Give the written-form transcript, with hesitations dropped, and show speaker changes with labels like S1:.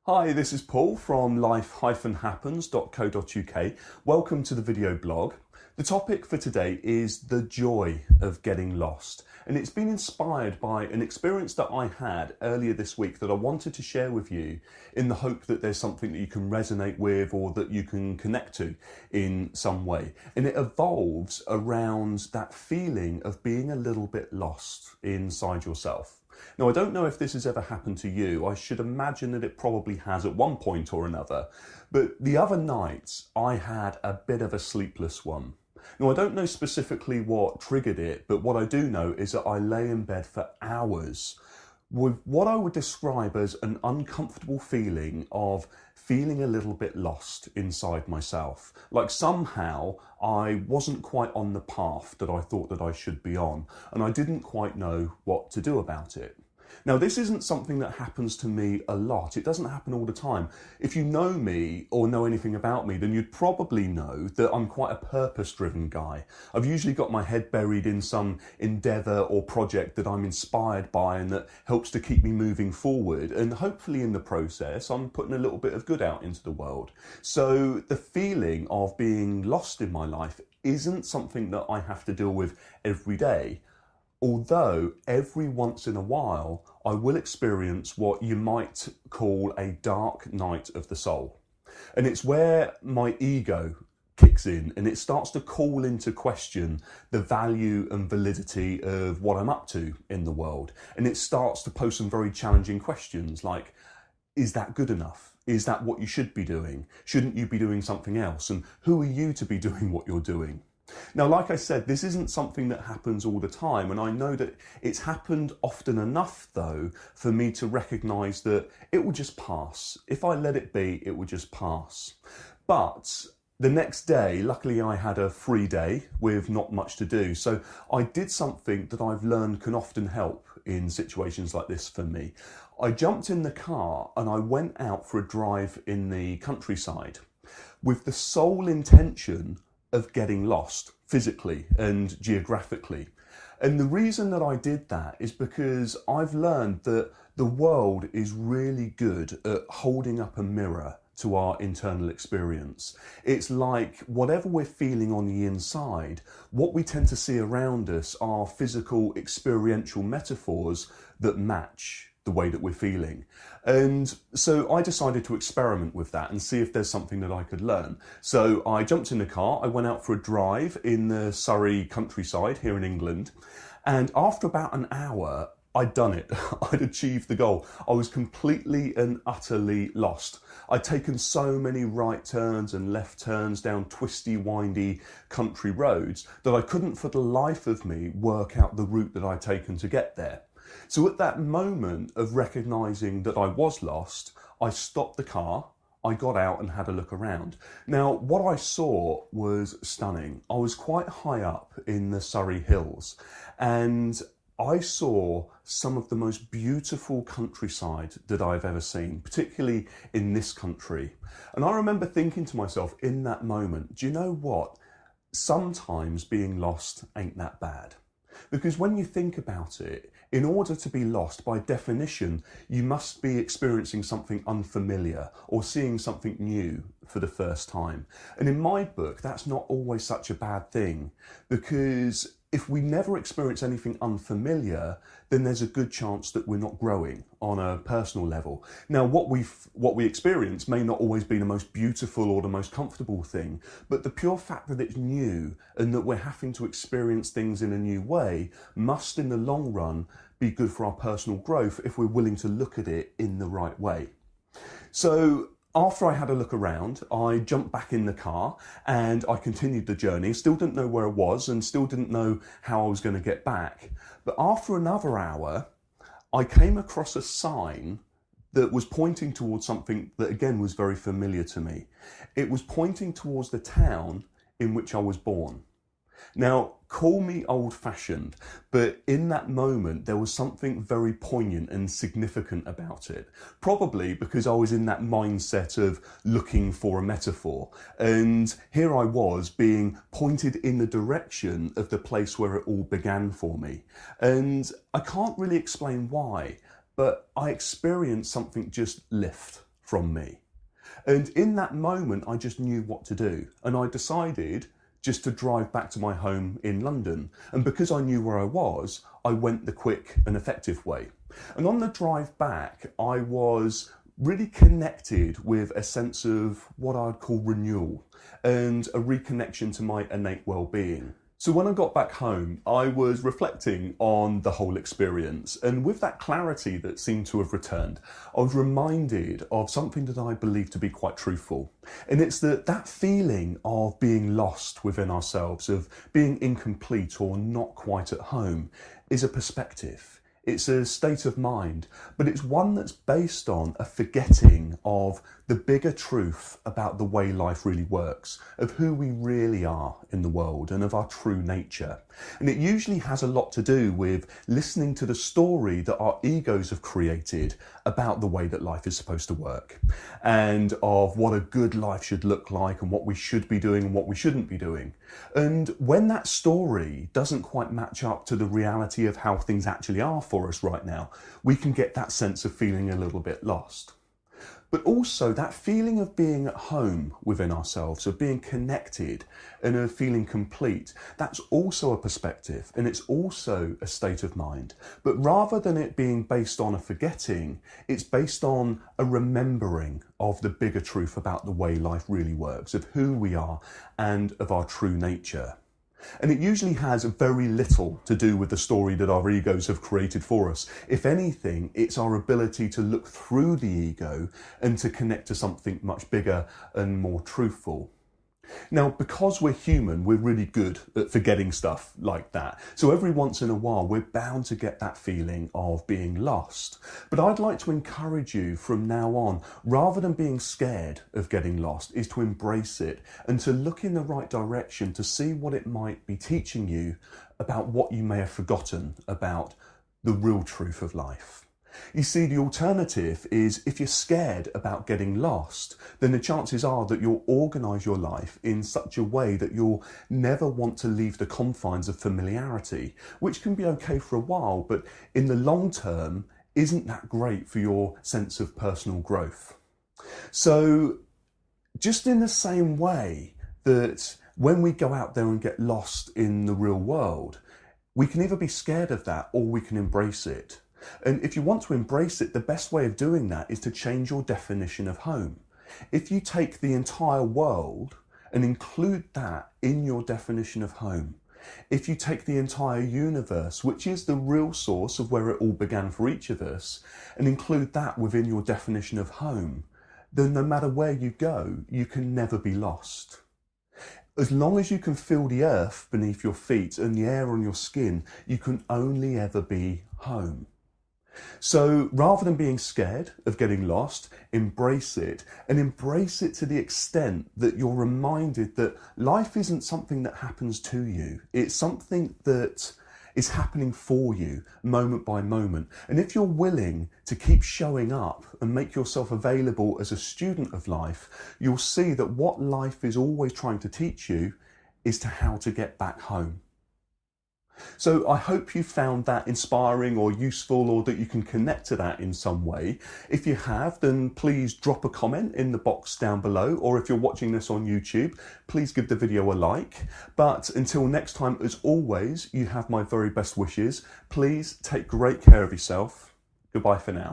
S1: Hi, this is Paul from life-happens.co.uk. Welcome to the video blog. The topic for today is the joy of getting lost. And it's been inspired by an experience that I had earlier this week that I wanted to share with you in the hope that there's something that you can resonate with or that you can connect to in some way. And it evolves around that feeling of being a little bit lost inside yourself. Now, I don't know if this has ever happened to you. I should imagine that it probably has at one point or another. But the other night, I had a bit of a sleepless one. Now, I don't know specifically what triggered it, but what I do know is that I lay in bed for hours with what I would describe as an uncomfortable feeling of feeling a little bit lost inside myself. Like somehow I wasn't quite on the path that I thought that I should be on, and I didn't quite know what to do about it. Now, this isn't something that happens to me a lot. It doesn't happen all the time. If you know me or know anything about me, then you'd probably know that I'm quite a purpose-driven guy. I've usually got my head buried in some endeavour or project that I'm inspired by and that helps to keep me moving forward. And hopefully in the process, I'm putting a little bit of good out into the world. So the feeling of being lost in my life isn't something that I have to deal with every day. Although every once in a while, I will experience what you might call a dark night of the soul. And it's where my ego kicks in and it starts to call into question the value and validity of what I'm up to in the world. And it starts to pose some very challenging questions like, is that good enough? Is that what you should be doing? Shouldn't you be doing something else? And who are you to be doing what you're doing? Now, like I said, this isn't something that happens all the time, and I know that it's happened often enough, though, for me to recognise that it will just pass. If I let it be, it will just pass. But the next day, luckily I had a free day with not much to do, so I did something that I've learned can often help in situations like this for me. I jumped in the car and I went out for a drive in the countryside with the sole intention of getting lost physically and geographically. And the reason that I did that is because I've learned that the world is really good at holding up a mirror to our internal experience. It's like whatever we're feeling on the inside, what we tend to see around us are physical experiential metaphors that match the way that we're feeling. And so I decided to experiment with that and see if there's something that I could learn. So I jumped in the car, I went out for a drive in the Surrey countryside here in England, and after about an hour, I'd done it. I'd achieved the goal. I was completely and utterly lost. I'd taken so many right turns and left turns down twisty, windy country roads that I couldn't for the life of me work out the route that I'd taken to get there. So at that moment of recognising that I was lost, I stopped the car, I got out and had a look around. Now, what I saw was stunning. I was quite high up in the Surrey Hills and I saw some of the most beautiful countryside that I've ever seen, particularly in this country. And I remember thinking to myself in that moment, do you know what? Sometimes being lost ain't that bad. Because when you think about it, in order to be lost, by definition, you must be experiencing something unfamiliar or seeing something new for the first time. And in my book, that's not always such a bad thing, because if we never experience anything unfamiliar, then there's a good chance that we're not growing on a personal level. Now, what we experience may not always be the most beautiful or the most comfortable thing, but the pure fact that it's new and that we're having to experience things in a new way must, in the long run, be good for our personal growth if we're willing to look at it in the right way. So, after I had a look around, I jumped back in the car and I continued the journey. Still didn't know where I was and still didn't know how I was going to get back. But after another hour, I came across a sign that was pointing towards something that again was very familiar to me. It was pointing towards the town in which I was born. Now, call me old-fashioned, but in that moment there was something very poignant and significant about it. Probably because I was in that mindset of looking for a metaphor. And here I was being pointed in the direction of the place where it all began for me. And I can't really explain why, but I experienced something just lift from me. And in that moment, I just knew what to do. And I decided just to drive back to my home in London. And because I knew where I went the quick and effective way. And on the drive back, I was really connected with a sense of what I'd call renewal and a reconnection to my innate well-being. So when I got back home, I was reflecting on the whole experience, and with that clarity that seemed to have returned, I was reminded of something that I believe to be quite truthful. And it's that feeling of being lost within ourselves, of being incomplete or not quite at home, is a perspective. It's a state of mind, but it's one that's based on a forgetting of the bigger truth about the way life really works, of who we really are in the world and of our true nature. And it usually has a lot to do with listening to the story that our egos have created about the way that life is supposed to work and of what a good life should look like and what we should be doing and what we shouldn't be doing. And when that story doesn't quite match up to the reality of how things actually are for us right now, we can get that sense of feeling a little bit lost. But also that feeling of being at home within ourselves, of being connected and of feeling complete, that's also a perspective and it's also a state of mind. But rather than it being based on a forgetting, it's based on a remembering of the bigger truth about the way life really works, of who we are and of our true nature. And it usually has very little to do with the story that our egos have created for us. If anything, it's our ability to look through the ego and to connect to something much bigger and more truthful. Now, because we're human, we're really good at forgetting stuff like that. So every once in a while, we're bound to get that feeling of being lost. But I'd like to encourage you from now on, rather than being scared of getting lost, is to embrace it and to look in the right direction to see what it might be teaching you about what you may have forgotten about the real truth of life. You see, the alternative is if you're scared about getting lost, then the chances are that you'll organise your life in such a way that you'll never want to leave the confines of familiarity, which can be okay for a while, but in the long term, isn't that great for your sense of personal growth. So just in the same way that when we go out there and get lost in the real world, we can either be scared of that or we can embrace it. And if you want to embrace it, the best way of doing that is to change your definition of home. If you take the entire world and include that in your definition of home, if you take the entire universe, which is the real source of where it all began for each of us, and include that within your definition of home, then no matter where you go, you can never be lost. As long as you can feel the earth beneath your feet and the air on your skin, you can only ever be home. So rather than being scared of getting lost, embrace it, and embrace it to the extent that you're reminded that life isn't something that happens to you. It's something that is happening for you moment by moment. And if you're willing to keep showing up and make yourself available as a student of life, you'll see that what life is always trying to teach you is to how to get back home. So I hope you found that inspiring or useful, or that you can connect to that in some way. If you have, then please drop a comment in the box down below, or if you're watching this on YouTube, please give the video a like. But until next time, as always, you have my very best wishes. Please take great care of yourself. Goodbye for now.